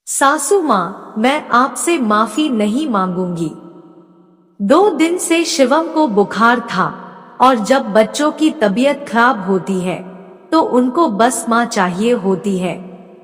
सासू माँ, मैं आपसे माफी नहीं मांगूंगी। 2 दिन से शिवम को बुखार था और जब बच्चों की तबीयत खराब होती है तो उनको बस माँ चाहिए होती है।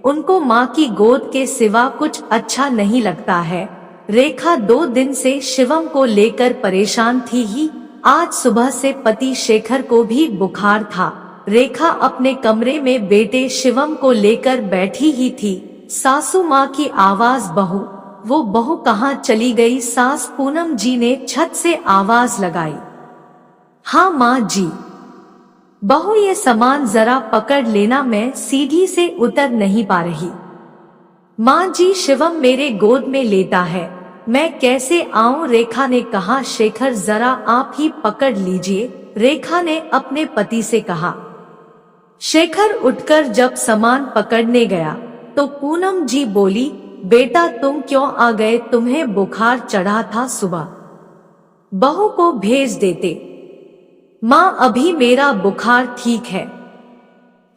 उनको माँ की गोद के सिवा कुछ अच्छा नहीं लगता है। रेखा 2 दिन से शिवम को लेकर परेशान थी ही। आज सुबह से पति शेखर को भी बुखार था। रेखा अपने कमरे में बेटे शिवम को लेकर बैठी ही थी। सासू माँ की आवाज, बहू, वो बहू कहाँ चली गई? सास पूनम जी ने छत से आवाज लगाई। हाँ माँ जी। बहू, ये सामान जरा पकड़ लेना, मैं सीढ़ी से उतर नहीं पा रही। माँ जी, शिवम मेरे गोद में लेटा है, मैं कैसे आऊं? रेखा ने कहा। शेखर, जरा आप ही पकड़ लीजिए, रेखा ने अपने पति से कहा। शेखर उठकर जब सामान पकड़ने गया तो पूनम जी बोली, बेटा तुम क्यों आ गए? तुम्हें बुखार चढ़ा था, सुबह बहू को भेज देते। माँ, अभी मेरा बुखार ठीक है।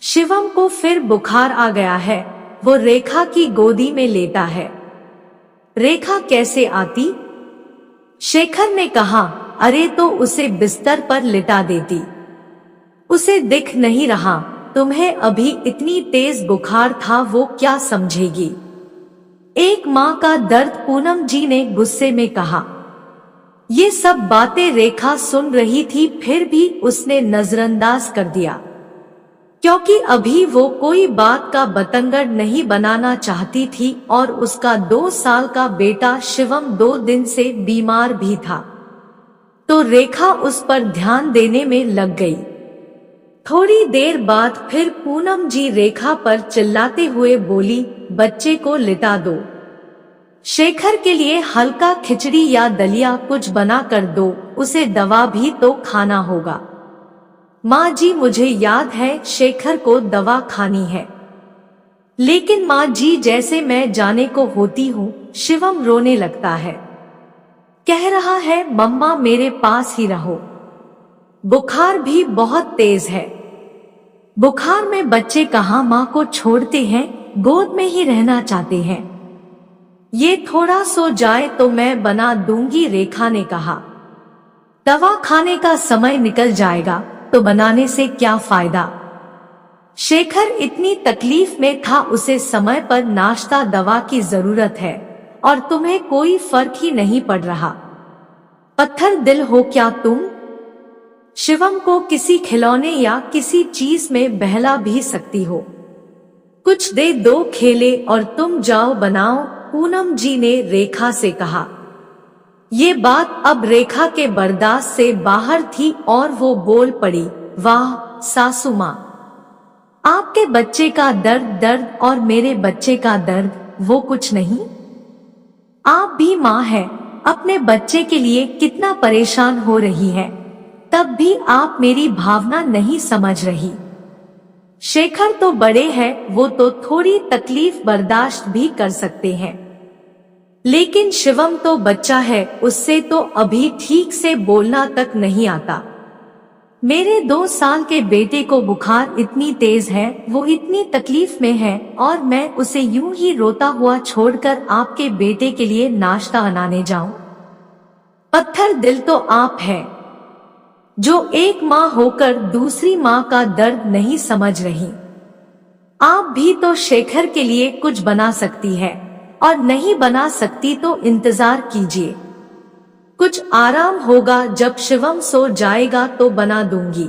शिवम को फिर बुखार आ गया है, वो रेखा की गोदी में लेटा है। रेखा कैसे आती? शेखर ने कहा। अरे तो उसे बिस्तर पर लिटा देती, उसे दिख नहीं रहा? तुम्हें अभी इतनी तेज बुखार था, वो क्या समझेगी? एक माँ का दर्द, पूनम जी ने गुस्से में कहा। ये सब बातें रेखा सुन रही थी, फिर भी उसने नजरअंदाज कर दिया, क्योंकि अभी वो कोई बात का बतंगड़ नहीं बनाना चाहती थी और उसका 2 साल का बेटा शिवम 2 दिन से बीमार भी था, तो रेखा उस पर ध्यान देने में लग गई। थोड़ी देर बाद फिर पूनम जी रेखा पर चिल्लाते हुए बोली, बच्चे को लिटा दो। शेखर के लिए हल्का खिचड़ी या दलिया कुछ बना कर दो, उसे दवा भी तो खाना होगा। माँ जी, मुझे याद है शेखर को दवा खानी है, लेकिन माँ जी जैसे मैं जाने को होती हूँ। शिवम रोने लगता है, कह रहा है मम्मा मेरे पास ही रहो, बुखार भी बहुत तेज है। बुखार में बच्चे कहाँ माँ को छोड़ते हैं, गोद में ही रहना चाहते हैं। ये थोड़ा सो जाए तो मैं बना दूंगी, रेखा ने कहा। दवा खाने का समय निकल जाएगा तो बनाने से क्या फायदा? शेखर इतनी तकलीफ में था, उसे समय पर नाश्ता दवा की जरूरत है और तुम्हें कोई फर्क ही नहीं पड़ रहा। पत्थर दिल हो क्या तुम? शिवम को किसी खिलौने या किसी चीज में बहला भी सकती हो, कुछ दे दो खेले और तुम जाओ बनाओ, पूनम जी ने रेखा से कहा। ये बात अब रेखा के बर्दाश्त से बाहर थी और वो बोल पड़ी, वाह सासू माँ, आपके बच्चे का दर्द और मेरे बच्चे का दर्द वो कुछ नहीं? आप भी माँ है, अपने बच्चे के लिए कितना परेशान हो रही है, तब भी आप मेरी भावना नहीं समझ रही। शेखर तो बड़े हैं, वो तो थोड़ी तकलीफ बर्दाश्त भी कर सकते हैं, लेकिन शिवम तो बच्चा है, उससे तो अभी ठीक से बोलना तक नहीं आता। मेरे 2 साल के बेटे को बुखार इतनी तेज है, वो इतनी तकलीफ में है और मैं उसे यूं ही रोता हुआ छोड़कर आपके बेटे के लिए नाश्ता बनाने जाऊं? पत्थर दिल तो आप है, जो एक माँ होकर दूसरी माँ का दर्द नहीं समझ रही। आप भी तो शेखर के लिए कुछ बना सकती है, और नहीं बना सकती तो इंतजार कीजिए, कुछ आराम होगा, जब शिवम सो जाएगा तो बना दूंगी।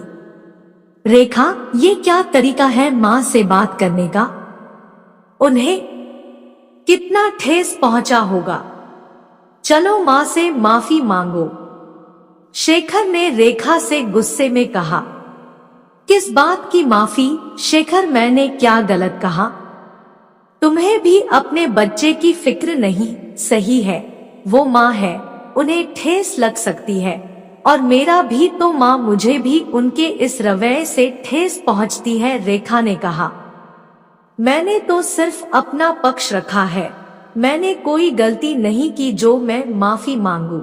रेखा, ये क्या तरीका है माँ से बात करने का? उन्हें कितना ठेस पहुंचा होगा। चलो माँ से माफी मांगो, शेखर ने रेखा से गुस्से में कहा। किस बात की माफी? शेखर, मैंने क्या गलत कहा? तुम्हें भी अपने बच्चे की फिक्र नहीं? सही है, वो माँ है, उन्हें ठेस लग सकती है, और मेरा भी तो माँ, मुझे भी उनके इस रवैये से ठेस पहुंचती है, रेखा ने कहा। मैंने तो सिर्फ अपना पक्ष रखा है, मैंने कोई गलती नहीं की जो मैं माफी मांगू,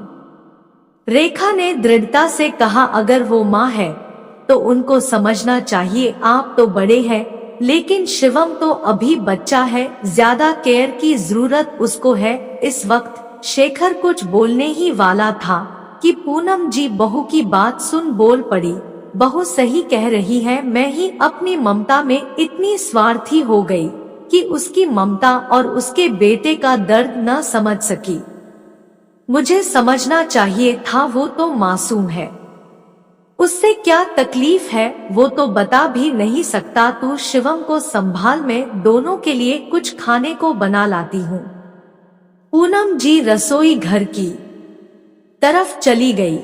रेखा ने दृढ़ता से कहा। अगर वो माँ है तो उनको समझना चाहिए, आप तो बड़े हैं, लेकिन शिवम तो अभी बच्चा है, ज्यादा केयर की जरूरत उसको है। इस वक्त शेखर कुछ बोलने ही वाला था कि पूनम जी बहू की बात सुन बोल पड़ी। बहू सही कह रही है, मैं ही अपनी ममता में इतनी स्वार्थी हो गई कि उसकी ममता और उसके बेटे का दर्द न समझ सकी। मुझे समझना चाहिए था, वो तो मासूम है, उससे क्या तकलीफ है वो तो बता भी नहीं सकता। तू शिवम को संभाल, मैं दोनों के लिए कुछ खाने को बना लाती हूँ। पूनम जी रसोई घर की तरफ चली गई।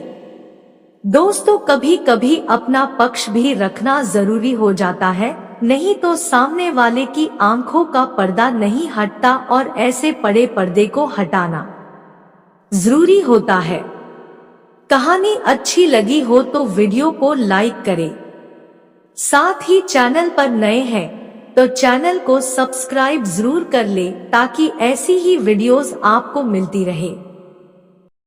दोस्तों, कभी कभी अपना पक्ष भी रखना जरूरी हो जाता है, नहीं तो सामने वाले की आंखों का पर्दा नहीं हटता और ऐसे पड़े पर्दे को हटाना जरूरी होता है। कहानी अच्छी लगी हो तो वीडियो को लाइक करें, साथ ही चैनल पर नए हैं तो चैनल को सब्सक्राइब जरूर कर ले ताकि ऐसी ही वीडियोस आपको मिलती रहे।